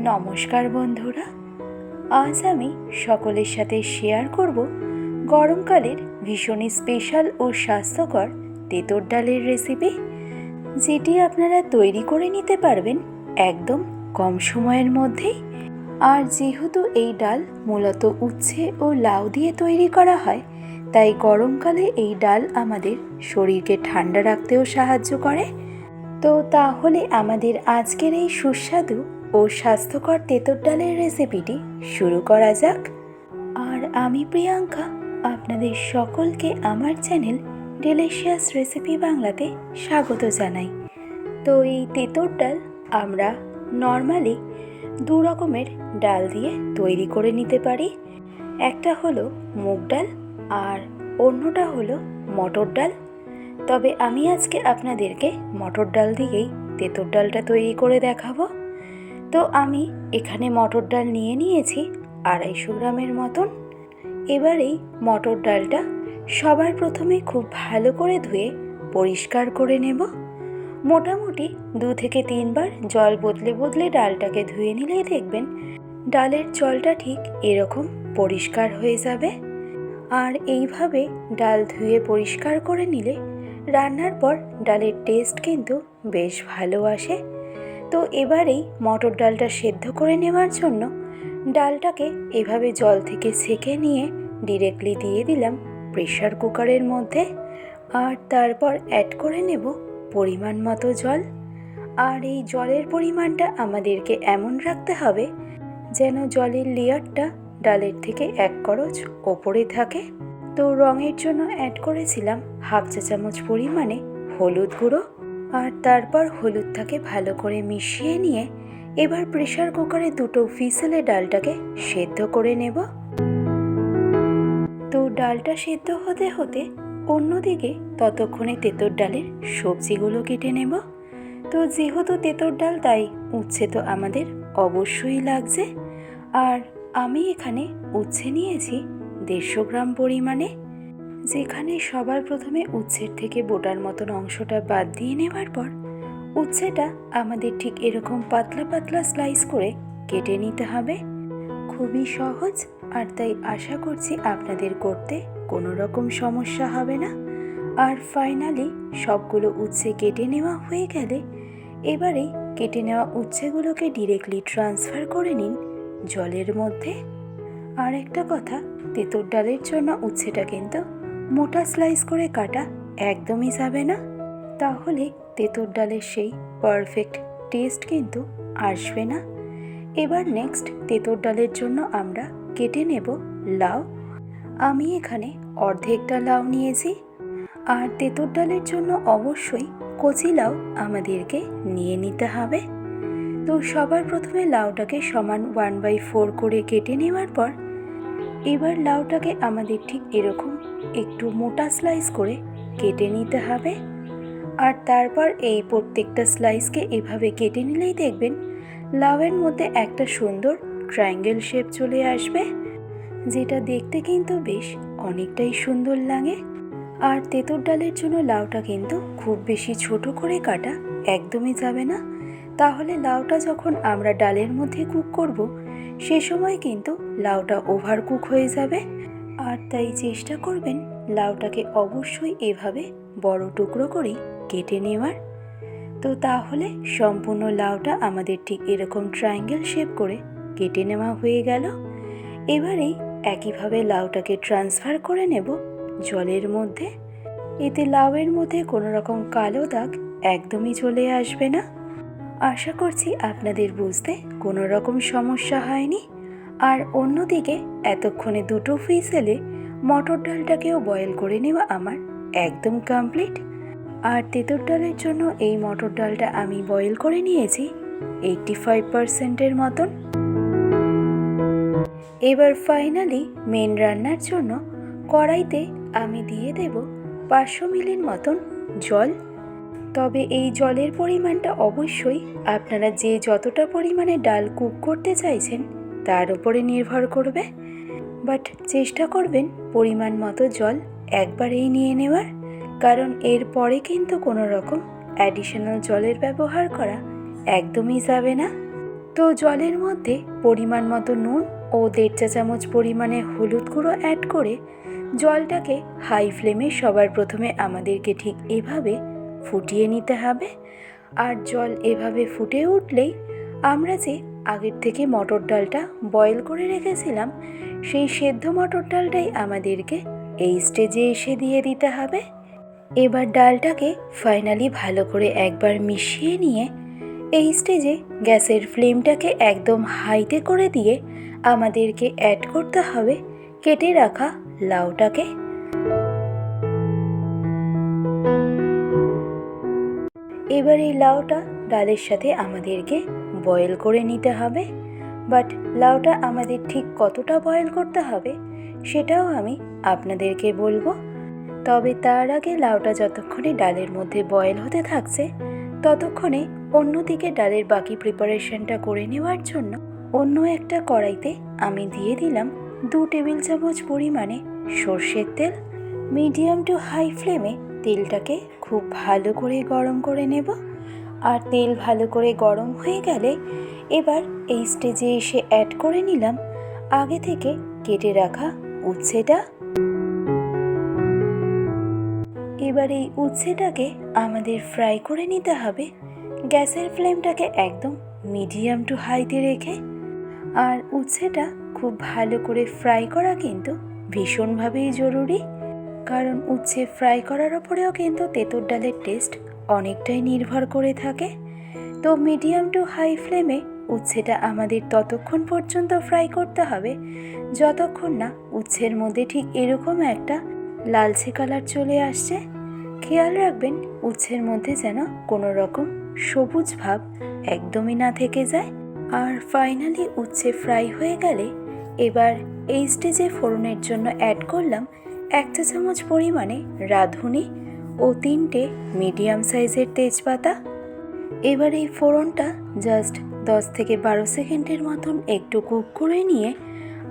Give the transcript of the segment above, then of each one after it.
নমস্কার বন্ধুরা, আজ আমি সকলের সাথে শেয়ার করব গরমকালের ভীষণই স্পেশাল ও স্বাস্থ্যকর তেঁতুর ডালের রেসিপি, যেটি আপনারা তৈরি করে নিতে পারবেন একদম কম সময়ের মধ্যেই। আর যেহেতু এই ডাল মূলত উচ্ছে ও লাউ দিয়ে তৈরি করা হয়, তাই গরমকালে এই ডাল আমাদের শরীরকে ঠান্ডা রাখতেও সাহায্য করে। তো তাহলে আমাদের আজকের এই সুস্বাদু ও স্বাস্থ্যকর তেঁতুর ডালের রেসিপিটি শুরু করা যাক। আর আমি প্রিয়াঙ্কা আপনাদের সকলকে আমার চ্যানেল ডেলিশিয়াস রেসিপি বাংলাতে স্বাগত জানাই। তো এই তেঁতুর ডাল আমরা নর্মালি দু রকমের ডাল দিয়ে তৈরি করে নিতে পারি। একটা হলো মুগ ডাল আর অন্যটা হলো মটর ডাল। তবে আমি আজকে আপনাদেরকে মটর ডাল দিয়েই তেঁতুর ডালটা তৈরি করে দেখাবো। তো আমি এখানে মটর ডাল নিয়ে নিয়েছি 250 গ্রামের মতন। এবার এই মটর ডালটা সবার প্রথমে খুব ভালো করে ধুয়ে পরিষ্কার করে নেব। মোটামুটি 2 থেকে 3 বার জল বদলে বদলে ডালটাকে ধুয়ে নিলেই দেখবেন ডালের জলটা ঠিক এরকম পরিষ্কার হয়ে যাবে। আর এইভাবে ডাল ধুয়ে পরিষ্কার করে নিলে রান্নার পর ডালের টেস্ট কিন্তু বেশ ভালো আসে। তো এবারেই মটর ডালটা সেদ্ধ করে নেওয়ার জন্য ডালটাকে এভাবে জল থেকে ছেঁকে নিয়ে ডিরেক্টলি দিয়ে দিলাম প্রেসার কুকারের মধ্যে। আর তারপর অ্যাড করে নেব পরিমাণ মতো জল। আর এই জলের পরিমাণটা আমাদেরকে এমন রাখতে হবে যেন জলের লেয়ারটা ডালের থেকে 1 করচ ওপরে থাকে। তো রঙের জন্য অ্যাড করেছিলাম 1/2 চা চামচ পরিমাণে হলুদ গুঁড়ো। আর তারপর হলুদটাকে ভালো করে মিশিয়ে নিয়ে এবার প্রেসার কুকারে 2 হুইসেলে ডালটাকে সেদ্ধ করে নেব। তো ডালটা সেদ্ধ হতে হতে অন্যদিকে ততক্ষণে তেঁতুর ডালের সবজিগুলো কেটে নেব। তো যেহেতু তেঁতুর ডাল, তাই উচ্ছে তো আমাদের অবশ্যই লাগছে। আর আমি এখানে উচ্ছে নিয়েছি 150 গ্রাম পরিমাণে, যেখানে সবার প্রথমে উচ্ছের থেকে বোটার মতন অংশটা বাদ দিয়ে নেবার পর উচ্ছেটা আমাদের ঠিক এরকম পাতলা পাতলা স্লাইস করে কেটে নিতে হবে। খুবই সহজ, আর তাই আশা করছি আপনাদের করতে কোনো রকম সমস্যা হবে না। আর ফাইনালি সবগুলো উচ্ছে কেটে নেওয়া হয়ে গেলে এবারে কেটে নেওয়া উচ্ছেগুলোকে ডিরেক্টলি ট্রান্সফার করে নিন জলের মধ্যে। আর একটা কথা, তেঁতুর ডালের জন্য উচ্ছেটা কিন্তু মোটা স্লাইস করে কাটা একদমই যাবে না, তাহলে তেঁতুর ডালের সেই পারফেক্ট টেস্ট কিন্তু আসবে না। এবার নেক্সট তেঁতুর ডালের জন্য আমরা কেটে নেব লাউ। আমি এখানে অর্ধেকটা লাউ নিয়েছি। আর তেঁতুর ডালের জন্য অবশ্যই কচি লাউ আমাদেরকে নিয়ে নিতে হবে। তো সবার প্রথমে লাউটাকে সমান 1/4 করে কেটে নেওয়ার পর এবার লাউটাকে আমাদের ঠিক এরকম একটু মোটা স্লাইস করে কেটে নিতে হবে। আর তারপর এই প্রত্যেকটা স্লাইসকে এভাবে কেটে নিলেই দেখবেন লাউয়ের মধ্যে একটা সুন্দর ট্রায়াঙ্গেল শেপ চলে আসবে, যেটা দেখতে কিন্তু বেশ অনেকটাই সুন্দর লাগে। আর তেঁতুর ডালের জন্য লাউটা কিন্তু খুব বেশি ছোট করে কাটা একদমই যাবে না, তাহলে লাউটা যখন আমরা ডালের মধ্যে কুক করব সে সময় কিন্তু লাউটা ওভার কুক হয়ে যাবে। আর তাই চেষ্টা করবেন লাউটাকে অবশ্যই এভাবে বড় টুকরো করেই কেটে নেওয়ার। তো তাহলে সম্পূর্ণ লাউটা আমাদের ঠিক এরকম ট্রায়াঙ্গেল শেপ করে কেটে নেওয়া হয়ে গেল। এবারেই একইভাবে লাউটাকে ট্রান্সফার করে নেব জলের মধ্যে। এতে লাউয়ের মধ্যে কোনো রকম কালো দাগ একদমই চলে আসবে না। আশা করছি আপনাদের বুঝতে কোনো রকম সমস্যা হয়নি। আর অন্যদিকে এতক্ষণে 2 হুইসেলে মটর ডালটাকেও বয়েল করে নেওয়া আমার একদম কমপ্লিট। আর তেঁতুর ডালের জন্য এই মটর ডালটা আমি বয়েল করে নিয়েছি 85%-এর মতন। এবার ফাইনালি মেন রান্নার জন্য কড়াইতে আমি দিয়ে দেব 500 মিলির মতন জল। তবে এই জলের পরিমাণটা অবশ্যই আপনারা যে যতটা পরিমাণে ডাল কুক করতে চাইছেন তার উপরে নির্ভর করবে। বাট চেষ্টা করবেন পরিমাণ মতো জল একবারেই নিয়ে নেওয়ার, কারণ এর পরে কিন্তু কোনো রকম অ্যাডিশনাল জলের ব্যবহার করা একদমই যাবে না। তো জলের মধ্যে পরিমাণ মতো নুন ও 1.5 চা চামচ পরিমাণে হলুদ গুঁড়ো অ্যাড করে জলটাকে হাই ফ্লেমে সবার প্রথমে আমাদেরকে ঠিক এভাবে ফুটিয়ে নিতে হবে। আর জল এভাবে ফুটে উঠলেই আমরা যে আগের থেকে মটর ডালটা বয়েল করে রেখেছিলাম সেই সেদ্ধ মটর ডালটাই আমাদেরকে এই স্টেজে এসে দিয়ে দিতে হবে। এবার ডালটাকে ফাইনালি ভালো করে একবার মিশিয়ে নিয়ে এই স্টেজে গ্যাসের ফ্লেমটাকে একদম হাইতে করে দিয়ে আমাদেরকে অ্যাড করতে হবে কেটে রাখা লাউটাকে। এবার এই লাউটা ডালের সাথে আমাদেরকে বয়েল করে নিতে হবে। বাট লাউটা আমাদের ঠিক কতটা বয়েল করতে হবে সেটাও আমি আপনাদেরকে বলবো। তবে তার আগে লাউটা যতক্ষণে ডালের মধ্যে বয়েল হতে থাকছে ততক্ষণে অন্যদিকে ডালের বাকি প্রিপারেশনটা করে নেওয়ার জন্য অন্য একটা কড়াইতে আমি দিয়ে দিলাম 2 টেবিল চামচ পরিমাণে সর্ষের তেল। মিডিয়াম টু হাই ফ্লেমে তেলটাকে খুব ভালো করে গরম করে নেব। আর তেল ভালো করে গরম হয়ে গেলে এবার এই স্টেজে এসে অ্যাড করে নিলাম আগে থেকে কেটে রাখা উচ্ছেটা। এবার এই উচ্ছেটাকে আমাদের ফ্রাই করে নিতে হবে গ্যাসের ফ্লেমটাকে একদম মিডিয়াম টু হাইতে রেখে। আর উচ্ছেটা খুব ভালো করে ফ্রাই করা কিন্তু ভীষণভাবেই জরুরি, কারণ উচ্ছে ফ্রাই করার ওপরেও কিন্তু তেঁতুর ডালের টেস্ট অনেকটাই নির্ভর করে থাকে। তো মিডিয়াম টু হাই ফ্লেমে উচ্ছেটা আমাদের ততক্ষণ পর্যন্ত ফ্রাই করতে হবে যতক্ষণ না উচ্ছের মধ্যে ঠিক এরকম একটা লালচে কালার চলে আসছে। খেয়াল রাখবেন উচ্ছের মধ্যে যেন কোনো রকম সবুজ ভাব একদমই না থেকে যায়। আর ফাইনালি উচ্ছে ফ্রাই হয়ে গেলে এবার এই স্টেজে ফোড়নের জন্য অ্যাড করলাম 1 চা চামচ পরিমাণে রাঁধুনি ও 3টে মিডিয়াম সাইজের তেজপাতা। এবার এই ফোড়নটা জাস্ট 10 থেকে 12 সেকেন্ডের মতন একটু কুক করে নিয়ে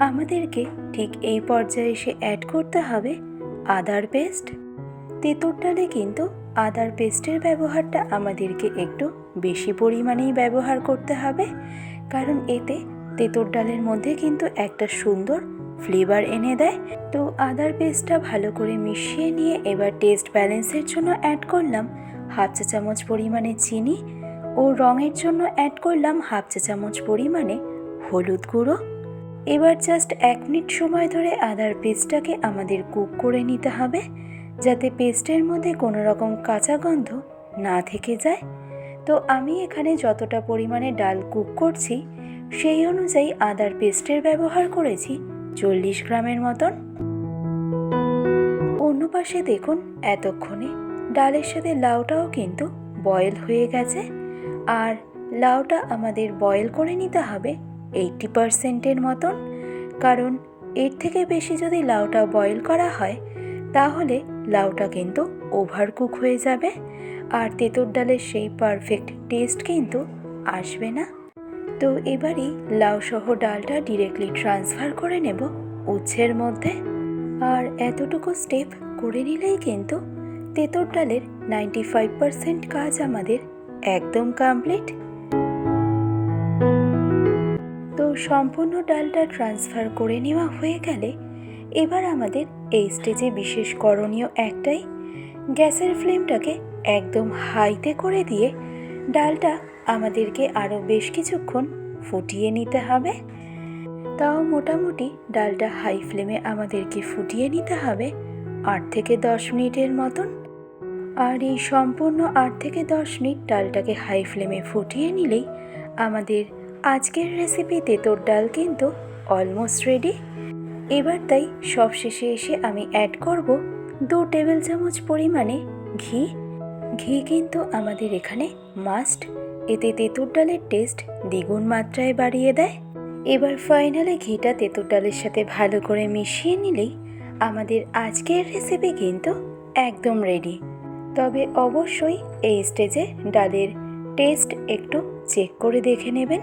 আমাদেরকে ঠিক এই পর্যায়ে এসে অ্যাড করতে হবে আদার পেস্ট। তেঁতুর ডালে কিন্তু আদার পেস্টের ব্যবহারটা আমাদেরকে একটু বেশি পরিমাণেই ব্যবহার করতে হবে, কারণ এতে তেঁতুর ডালের মধ্যে কিন্তু একটা সুন্দর ফ্লেভার এনে দেয়। তো আদার পেস্টটা ভালো করে মিশিয়ে নিয়ে এবার টেস্ট ব্যালেন্সের জন্য অ্যাড করলাম 1/2 চা চামচ পরিমাণে চিনি ও রঙের জন্য অ্যাড করলাম 1/2 চা চামচ পরিমাণে হলুদ গুঁড়ো। এবার জাস্ট 1 মিনিট সময় ধরে আদার পেস্টটাকে আমাদের কুক করে নিতে হবে যাতে পেস্টের মধ্যে কোনো রকম কাঁচা গন্ধ না থেকে যায়। তো আমি এখানে যতটা পরিমাণে ডাল কুক করছি সেই অনুযায়ী আদার পেস্টের ব্যবহার করেছি 40 গ্রামের মতন। অন্য পাশে দেখুন এতক্ষণে ডালের সাথে লাউটাও কিন্তু বয়েল হয়ে গেছে। আর লাউটা আমাদের বয়েল করে নিতে হবে 80%-এর মতন, কারণ এর থেকে বেশি যদি লাউটা বয়েল করা হয় তাহলে লাউটা কিন্তু ওভার কুক হয়ে যাবে আর তেঁতুর ডালের সেই পারফেক্ট টেস্ট কিন্তু আসবে না। তো এবারই লাউ সহ ডালটা ডিরেক্টলি ট্রান্সফার করে নেব উচ্ছের মধ্যে। আর এতটুকু স্টেপ করে নিলেই কিন্তু তেঁতুর ডালের 95% কাজ আমাদের একদম কমপ্লিট। তো সম্পূর্ণ ডালটা ট্রান্সফার করে নেওয়া হয়ে গেলে এবার আমাদের এই স্টেজে বিশেষ করণীয় একটাই, গ্যাসের ফ্লেমটাকে একদম হাইতে করে দিয়ে ডালটা আমাদেরকে আরও বেশ কিছুক্ষণ ফুটিয়ে নিতে হবে। তাও মোটামুটি ডালটা হাই ফ্লেমে আমাদেরকে ফুটিয়ে নিতে হবে 8 থেকে 10 মিনিটের মতন। আর এই সম্পূর্ণ 8 থেকে 10 মিনিট ডালটাকে হাই ফ্লেমে ফুটিয়ে নিলেই আমাদের আজকের রেসিপি তেঁতুর ডাল কিন্তু অলমোস্ট রেডি। এবার তাই সবশেষে এসে আমি অ্যাড করব 2 টেবিল চামচ পরিমাণে ঘি। ঘি কিন্তু আমাদের এখানে মাস্ট, এতে তেঁতুর ডালের টেস্ট দ্বিগুণ মাত্রায় বাড়িয়ে দেয়। এবার ফাইনালে ঘিটা তেঁতুর ডালের সাথে ভালো করে মিশিয়ে নিলেই আমাদের আজকের রেসিপি কিন্তু একদম রেডি। তবে অবশ্যই এই স্টেজে ডালের টেস্ট একটু চেক করে দেখে নেবেন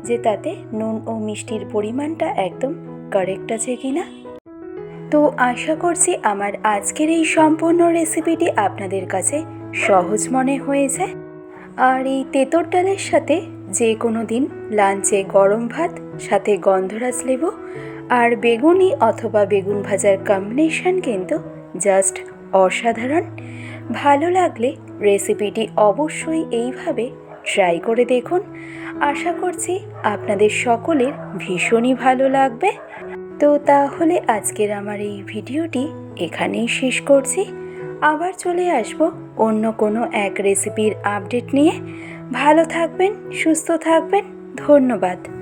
যে তাতে নুন ও মিষ্টির পরিমাণটা একদম কারেক্ট আছে কিনা। তো আশা করছি আমার আজকের এই সম্পূর্ণ রেসিপিটি আপনাদের কাছে সহজ মনে হয়েছে। আর এই তেঁতুর ডালের সাথে যে কোনো দিন লাঞ্চে গরম ভাত সাথে গন্ধরাজ লেবু আর বেগুনি অথবা বেগুন ভাজার কম্বিনেশন কিন্তু জাস্ট অসাধারণ। ভালো লাগলে রেসিপিটি অবশ্যই এইভাবে ট্রাই করে দেখুন। আশা করছি আপনাদের সকলের ভীষণই ভালো লাগবে। তো তাহলে আজকের আমার এই ভিডিওটি এখানেই শেষ করছি। আবার চলে আসব অন্য কোনো এক রেসিপির আপডেট নিয়ে। ভালো থাকবেন, সুস্থ থাকবেন। ধন্যবাদ।